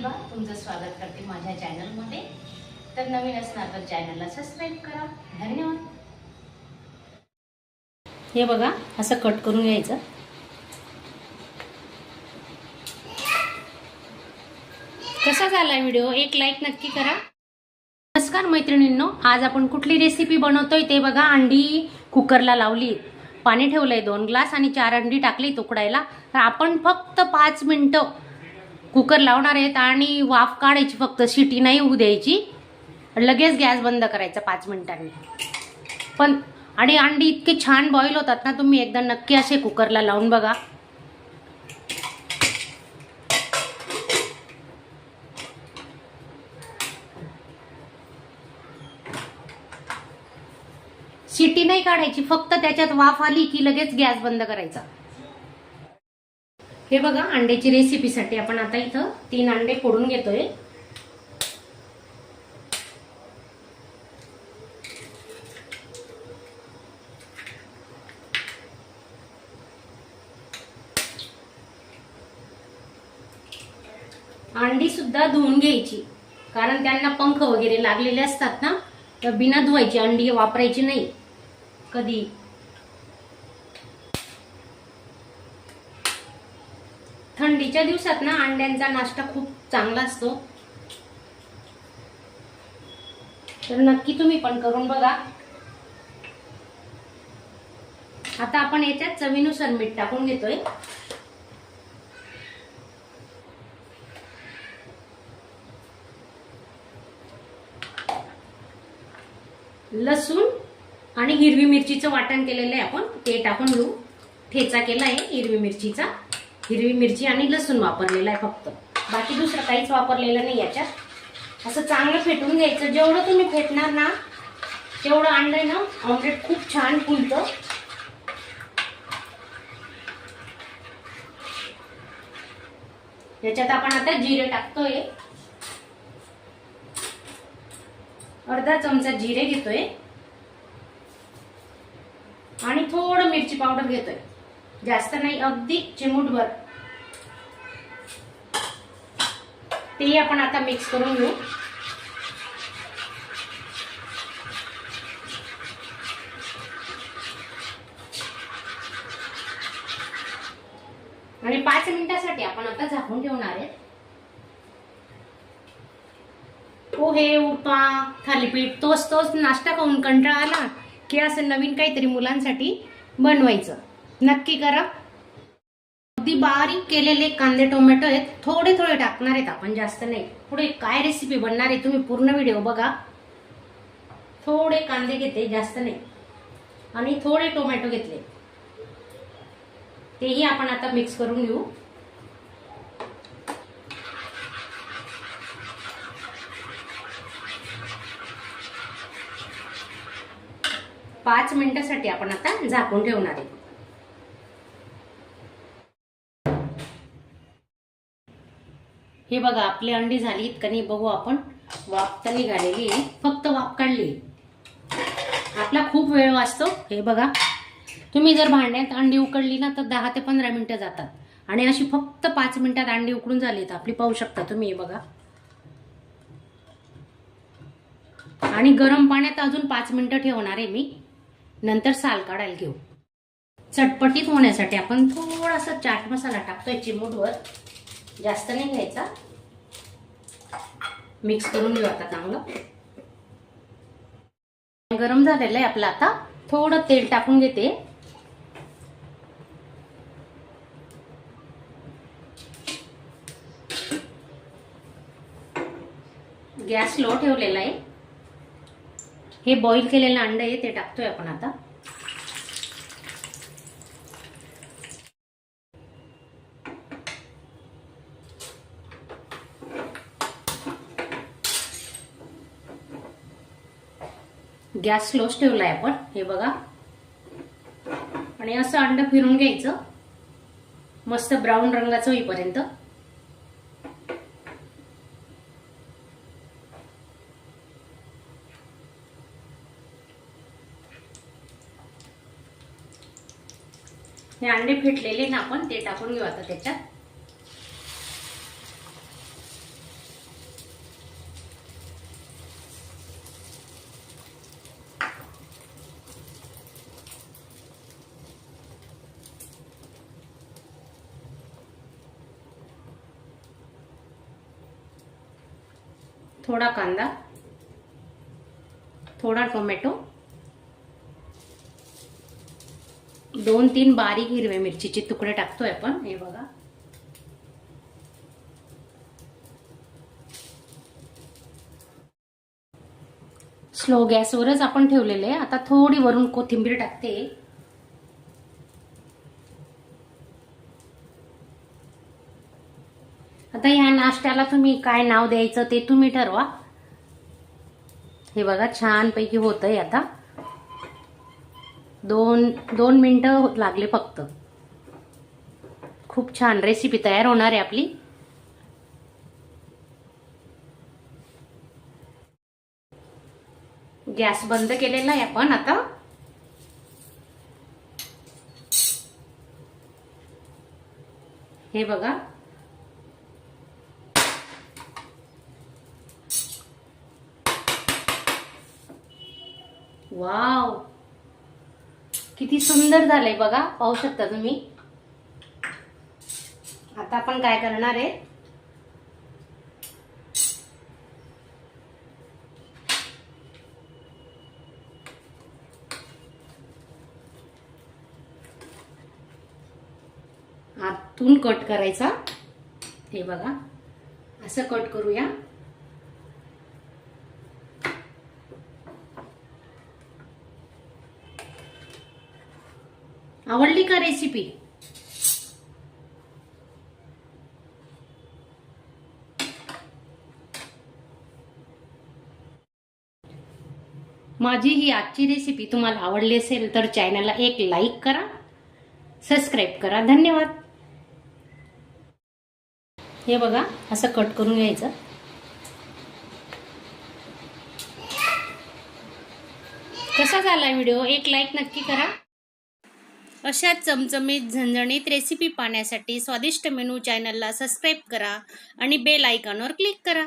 प्रतिभा तुमचं स्वागत करते माझ्या चॅनलमध्ये। तर नवीन असणार तर चॅनलला सबस्क्राइब करा। धन्यवाद। हे बघा असं कट करून घ्यायचं। कसा झाला व्हिडिओ एक लाईक नक्की करा। नमस्कार मैत्रिणींनो, आज आपण कुठली रेसिपी बनवतोय ते बघा। अंडी कुकरला लावली, पाणी ठेवलंय 2 ग्लास आणि 4 अंडी टाकली उकडायला। तर आपण फक्त 5 मिनिटं कुकर लावणार आहेत आणि वाफ काढायची, फक्त शिटी नाही होऊ द्यायची। लगेच गॅस बंद करायचा 5 मिनिटांनी। पण आणि अंडी इतके छान बॉईल होतात ना, तुम्ही एकदा नक्की असे कुकरला लावून बघा। शिटी नाही काढायची, फक्त त्याच्यात वाफ आली की लगेच गॅस बंद करायचा। हे बघा अंड्याची रेसिपीसाठी आपण आता इथं 3 अंडे फोडून घेतोय। अंडी सुद्धा धुवून घ्यायची, कारण त्यांना पंख वगैरे लागलेले असतात ना, तर बिना धुवायची अंडी वापरायची नाही कधी। थंडीच्या दिवसात ना अंड्यांचा नाश्ता खूप चांगला असतो, तर नक्की तुम्ही पण करून बघा। आता आपण याच्यात चवीनुसार मीठ टाकून घेतोय। लसूण आणि हिरवी मिरचीचं वाटण केलेलं आहे आपण, ते टाकून घेऊ। ठेचा केला आहे हिरवी मिरचीचा, हिरवी मिरची आणि लसूण वापरलेला आहे फक्त, बाकी दुसरं काहीच वापरलेलं नाही याच्यात। असं चांगलं फेटून घ्यायचं। जेवढं तुम्ही फेटणार ना तेवढं अंड आहे ना ऑमलेट खूप छान फुलतं। याच्यात आपण आता जिरे टाकतोय, अर्धा चमचा जिरे घेतोय आणि थोडं मिरची पावडर घेतोय, जास्त नाही, अगदी चिमूटभर। ते आपण आता मिक्स करून घेऊ। आणि 5 मिनिटांसाठी आपण आता झाकून ठेवणार आहे। पोहे, उपमा, थालीपीठ, तोच नाश्ता खाऊन कंटाळा आला की असं नवीन काहीतरी मुलांसाठी बनवायचं। नक्की करा। अगदी बारीक केलेले कांदे टोमॅटो आहेत, थोडे थोडे टाकणार आहेत आपण, जास्त नाही। पुढे काय रेसिपी बनणार आहे तुम्ही पूर्ण व्हिडिओ बघा। थोडे कांदे घेते, जास्त नाही, आणि थोडे टोमॅटो घेतले, तेही आपण आता मिक्स करून घेऊ। पाच मिनिटांसाठी आपण आता झाकून ठेवणार आहे। हे बघा आपली अंडी झाली का नाही बघू आपण। वाफ तर निघालेली, फक्त वाफ काढली। आपला खूप वेळ वाचतो। हे बघा, तुम्ही जर भांड्यात अंडी उकडली ना तर 10 ते 15 मिनिटं जातात, आणि अशी फक्त 5 मिनिटात अंडी उकडून झाली तर आपली, पाहू शकता तुम्ही। हे बघा, आणि गरम पाण्यात अजून 5 मिनिटं ठेवणार आहे मी, नंतर साल काढायला घेऊ। चटपटीत होण्यासाठी आपण थोडासा चाट मसाला टाकतोय चिमूटभर, जास्त नाही घ्यायचा। मिक्स करून घेऊ आता चांगलं। गरम झालेलं आहे आपलं, आता थोडं तेल टाकून घेते। गॅस लो ठेवलेला आहे। हे बॉईल केलेलं अंड आहे ते टाकतोय आपण आता। गॅस स्लोच ठेवलाय आपण, हे बघा। आणि असं अंड फिरून घ्यायचं मस्त ब्राऊन रंगाचं होईपर्यंत। हे अंडे फेटलेले ना आपण, ते टाकून घेऊ आता त्याच्यात। थोडा कांदा, थोडा टोमॅटो, 2-3 बारीक हिरव्या मिरचीचे तुकडे टाकतोय आपण. हे बघा. स्लो गॅसवरच आपण ठेवलेले. आता थोडी वरून कोथिंबीर टाकते. आता ह्या नाश्त्याला तुम्ही काय नाव द्यायचं ते तुम्ही ठरवा. हे बघा छान पैकी होतंय. आता 2 मिनिटं लागले फक्त. खूप छान रेसिपी तयार होणार आहे आपली. गॅस बंद केलेला आहे आपण आता. हे बघा. वाव, किती सुंदर झालंय बघा. पाहू शकता तुम्ही. आता आपण काय करणार आहे, आतून कट करायचा. हे बघा असं कट करूया. आवडली का रेसिपी? माझी ही आजची रेसिपी तुम्हाला आवडली असेल तर चॅनलला एक लाईक करा, सबस्क्राईब करा. धन्यवाद. हे बघा असं कट करून घ्यायचं. कसा झाला व्हिडिओ? एक लाईक नक्की करा. अशा चमचमीत झणझणीत रेसिपी पाहण्यासाठी स्वादिष्ट मेनू चॅनलला सबस्क्राईब करा आणि बेल आयकॉनवर क्लिक करा.